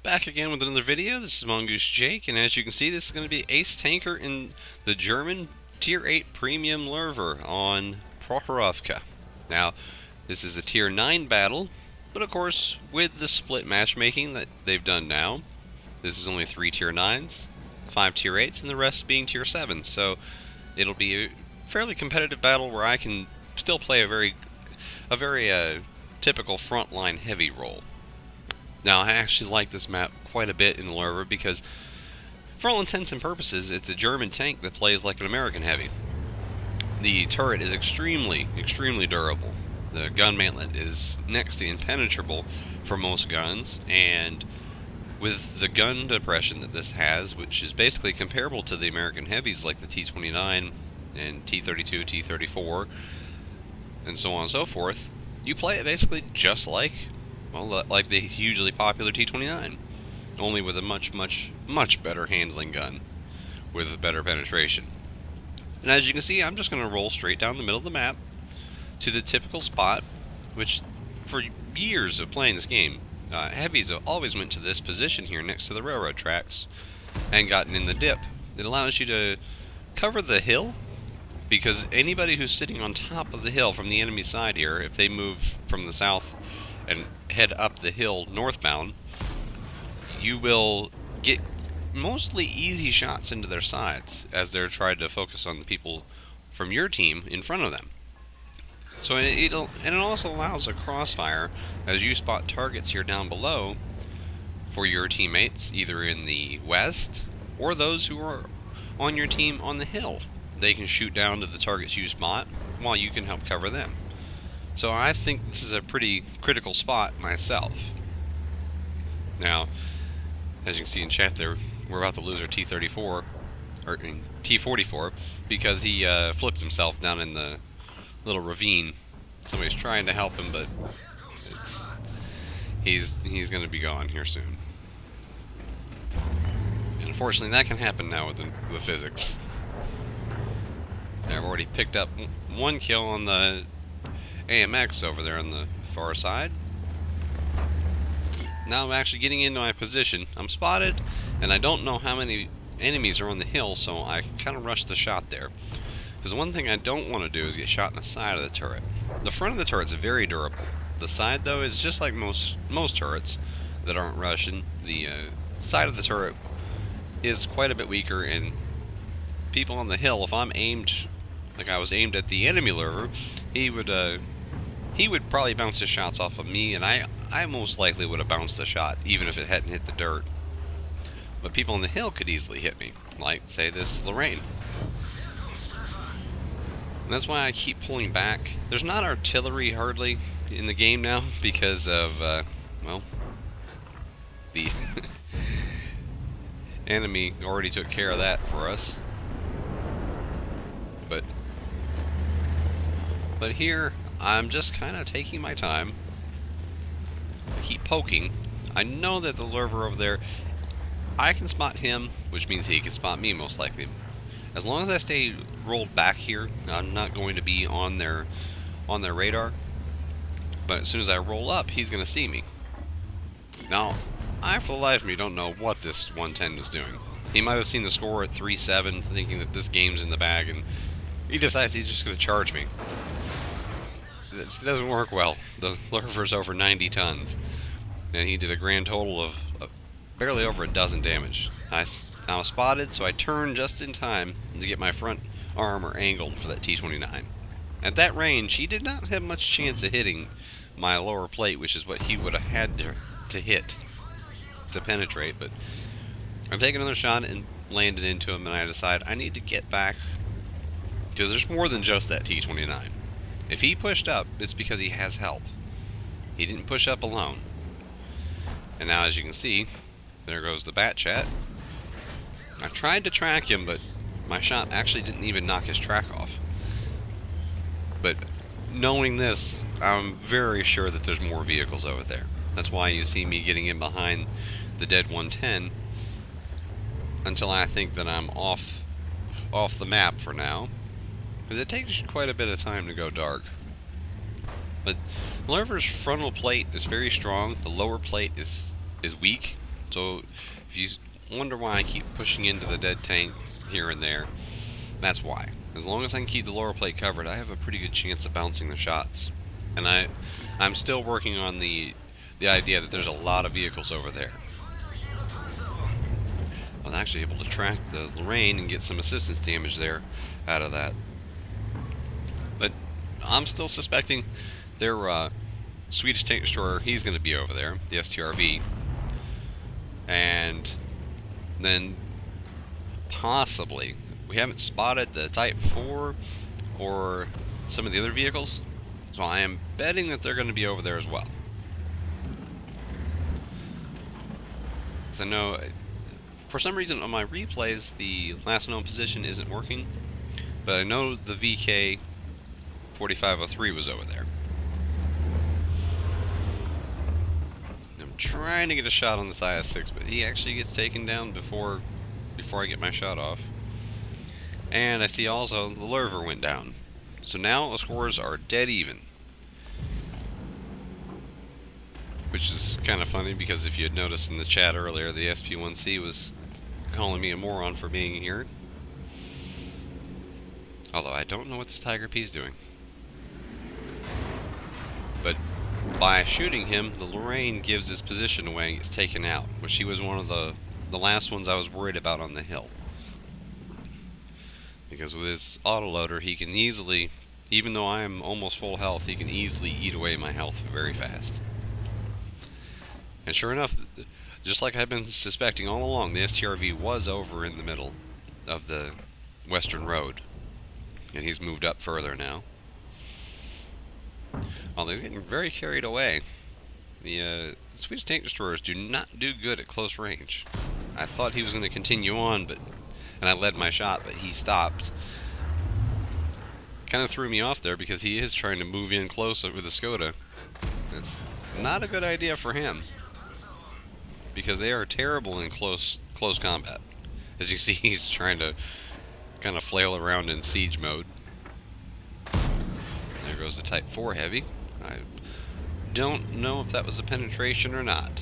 back again with another video. This is Mongoose Jake, and as you can see, this is going to be Ace Tanker in the German Tier 8 Premium Lurver on Prokhorovka. Now, this is a Tier 9 battle, but of course, with the split matchmaking that they've done now, this is only 3 Tier 9s, 5 Tier 8s, and the rest being Tier 7s. So, it'll be a fairly competitive battle where I can still play a very typical frontline heavy role. Now, I actually like this map quite a bit in the Lurver because, for all intents and purposes, it's a German tank that plays like an American heavy. The turret is extremely durable. The gun mantlet is next to impenetrable for most guns, and with the gun depression that this has, which is basically comparable to the American heavies like the T-29 and T-32, T-34, and so on and so forth, you play it basically just like the hugely popular T-29, only with a much better handling gun with better penetration. And as you can see, I'm just going to roll straight down the middle of the map to the typical spot, which for years of playing this game, heavies have always went to this position here next to the railroad tracks and gotten in the dip. It allows you to cover the hill, because anybody who's sitting on top of the hill from the enemy side here, if they move from the south and head up the hill northbound, you will get mostly easy shots into their sides as they're trying to focus on the people from your team in front of them. So it also allows a crossfire as you spot targets here down below for your teammates, either in the west or those who are on your team on the hill. They can shoot down to the targets you spot while you can help cover them. So I think this is a pretty critical spot myself. Now, as you can see in chat there, we're about to lose our T-34, or T-44, because he flipped himself down in the little ravine. Somebody's trying to help him, but he's going to be gone here soon. And unfortunately, that can happen now with the physics. I've already picked up one kill on the AMX over there on the far side. Now I'm actually getting into my position. I'm spotted, and I don't know how many enemies are on the hill, so I kind of rushed the shot there. Because one thing I don't want to do is get shot in the side of the turret. The front of the turret's very durable. The side, though, is just like most turrets that aren't Russian. The side of the turret is quite a bit weaker, and people on the hill, if I'm aimed like I was aimed at the enemy lurver, he would probably bounce his shots off of me, and I most likely would have bounced the shot even if it hadn't hit the dirt. But people on the hill could easily hit me, like, say, this Lorraine. And that's why I keep pulling back. There's not artillery hardly in the game now because of, well, the enemy already took care of that for us. But here, I'm just kind of taking my time. I keep poking. I know that the lurver over there, I can spot him, which means he can spot me most likely. As long as I stay rolled back here, I'm not going to be on their radar. But as soon as I roll up, he's going to see me. Now, I for the life of me don't know what this 110 is doing. He might have seen the score at 3-7, thinking that this game's in the bag, and he decides he's just going to charge me. It doesn't work well. The lurver's over 90 tons, and he did a grand total of barely over a dozen damage. I was spotted, so I turned just in time to get my front armor angled for that T-29. At that range, he did not have much chance of hitting my lower plate, which is what he would have had to hit to penetrate. But I take another shot and landed into him, and I decide I need to get back, because there's more than just that T-29. If he pushed up, it's because he has help. He didn't push up alone. And now, as you can see, there goes the bat chat. I tried to track him, but my shot actually didn't even knock his track off. But knowing this, I'm very sure that there's more vehicles over there. That's why you see me getting in behind the dead 110 until I think that I'm off the map for now. Because it takes quite a bit of time to go dark. But the lurver's frontal plate is very strong. The lower plate is weak. So if you wonder why I keep pushing into the dead tank here and there, that's why. As long as I can keep the lower plate covered, I have a pretty good chance of bouncing the shots. And I'm still working on the idea that there's a lot of vehicles over there. I was actually able to track the Lorraine and get some assistance damage there out of that. But I'm still suspecting their Swedish tank destroyer, he's going to be over there, the STRV. And then possibly, we haven't spotted the Type 4 or some of the other vehicles, so I am betting that they're going to be over there as well. Because I know, for some reason on my replays, the last known position isn't working, but I know the VK 4503 was over there. I'm trying to get a shot on this IS-6, but he actually gets taken down before I get my shot off. And I see also the Lowe went down. So now the scores are dead even. Which is kind of funny, because if you had noticed in the chat earlier, the SP1C was calling me a moron for being here. Although I don't know what this Tiger P is doing. But by shooting him, the Lorraine gives his position away and gets taken out, which he was one of the last ones I was worried about on the hill. Because with his autoloader, he can easily, even though I am almost full health, he can easily eat away my health very fast. And sure enough, just like I've been suspecting all along, the STRV was over in the middle of the western road. And he's moved up further now. Although he's getting very carried away. The Swedish tank destroyers do not do good at close range. I thought he was going to continue on, and I led my shot, but he stopped. Kind of threw me off there, because he is trying to move in close with the Skoda. It's not a good idea for him, because they are terrible in close combat. As you see, he's trying to kind of flail around in siege mode. There goes the Type 4 heavy. I don't know if that was a penetration or not.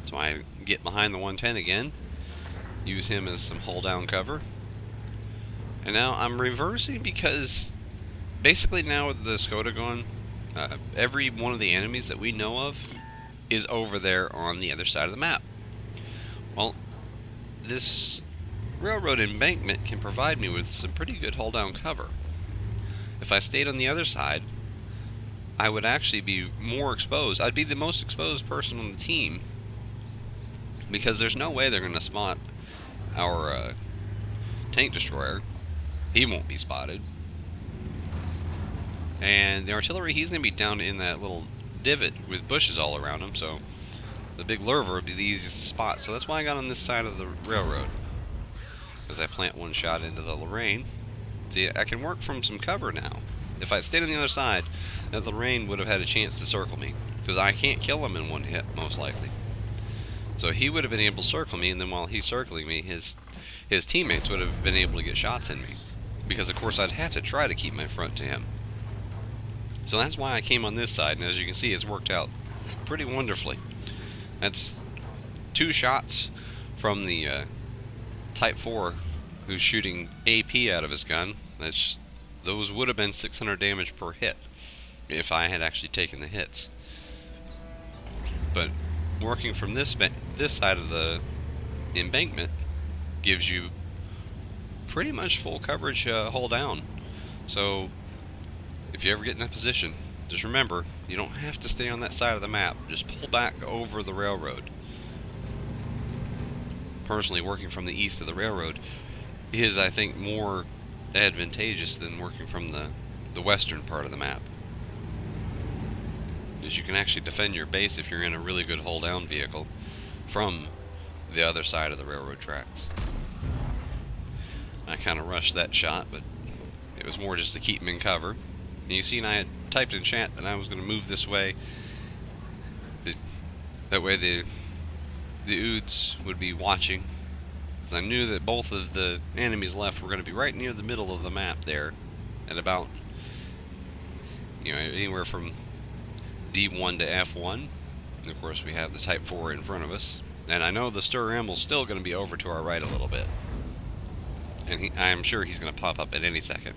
So I get behind the 110 again, use him as some hull down cover. And now I'm reversing, because basically now with the Skoda going, every one of the enemies that we know of is over there on the other side of the map. Well, this railroad embankment can provide me with some pretty good hull down cover. If I stayed on the other side, I would actually be more exposed. I'd be the most exposed person on the team, because there's no way they're going to spot our tank destroyer. He won't be spotted. And the artillery, he's going to be down in that little divot with bushes all around him, so the big Lowe would be the easiest to spot. So that's why I got on this side of the railroad, as I plant one shot into the Lorraine. See, I can work from some cover now. If I stayed on the other side, then the Lorraine would have had a chance to circle me, because I can't kill him in one hit, most likely. So he would have been able to circle me, and then while he's circling me, his teammates would have been able to get shots in me, because of course I'd have to try to keep my front to him. So that's why I came on this side, and as you can see, it's worked out pretty wonderfully. That's 2 shots from the Type 4, who's shooting AP out of his gun. Those would have been 600 damage per hit if I had actually taken the hits. But working from this side of the embankment gives you pretty much full coverage hull down. So if you ever get in that position, just remember, you don't have to stay on that side of the map. Just pull back over the railroad. Personally, working from the east of the railroad is, I think, more advantageous than working from the western part of the map, because you can actually defend your base if you're in a really good hull down vehicle from the other side of the railroad tracks. I kind of rushed that shot, but it was more just to keep him in cover. And you see, I had typed in chat that I was going to move this way. That way the Oods would be watching, because I knew that both of the enemies left were going to be right near the middle of the map there, at about, anywhere from D1 to F1. And of course, we have the Type 4 in front of us. And I know the Stir Amble's still going to be over to our right a little bit. And I'm sure he's going to pop up at any second.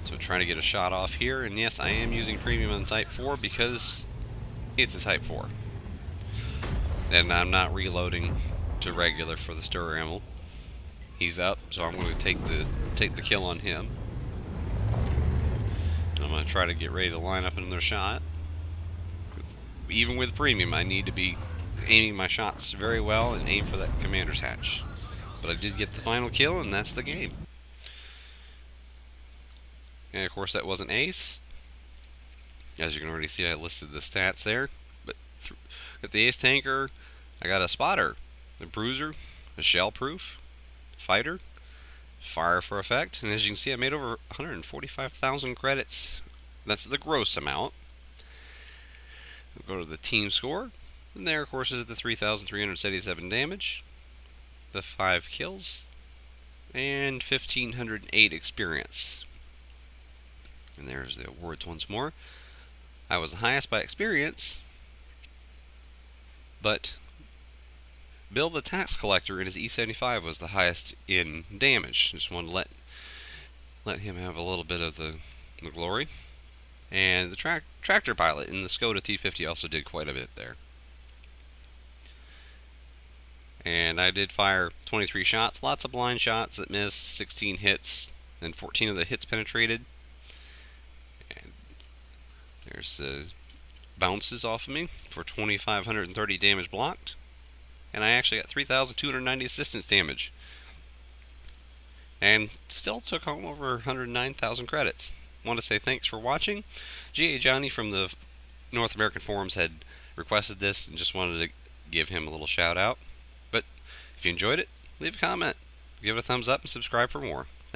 So trying to get a shot off here. And yes, I am using premium on Type 4 because it's a Type 4. And I'm not reloading to regular for the Stir Amble. He's up, so I'm going to take the kill on him. And I'm going to try to get ready to line up another shot. Even with premium, I need to be aiming my shots very well and aim for that commander's hatch. But I did get the final kill, and that's the game. And of course, that wasn't ace. As you can already see, I listed the stats there. But at the ace tanker, I got a spotter, a bruiser, a shell proof, fighter, fire for effect, and as you can see, I made over 145,000 credits. That's the gross amount. We'll go to the team score, and there, of course, is the 3,377 damage, the 5 kills, and 1,508 experience. And there's the awards once more. I was the highest by experience, but Bill the Tax Collector in his E75 was the highest in damage. Just wanted to let him have a little bit of the glory. And the tractor pilot in the Skoda T50 also did quite a bit there. And I did fire 23 shots, lots of blind shots that missed, 16 hits, and 14 of the hits penetrated. And there's the bounces off of me for 2,530 damage blocked. And I actually got 3,290 assistance damage. And still took home over 109,000 credits. Want to say thanks for watching. GAJohnnie from the North American forums had requested this and just wanted to give him a little shout out. But if you enjoyed it, leave a comment, give it a thumbs up, and subscribe for more.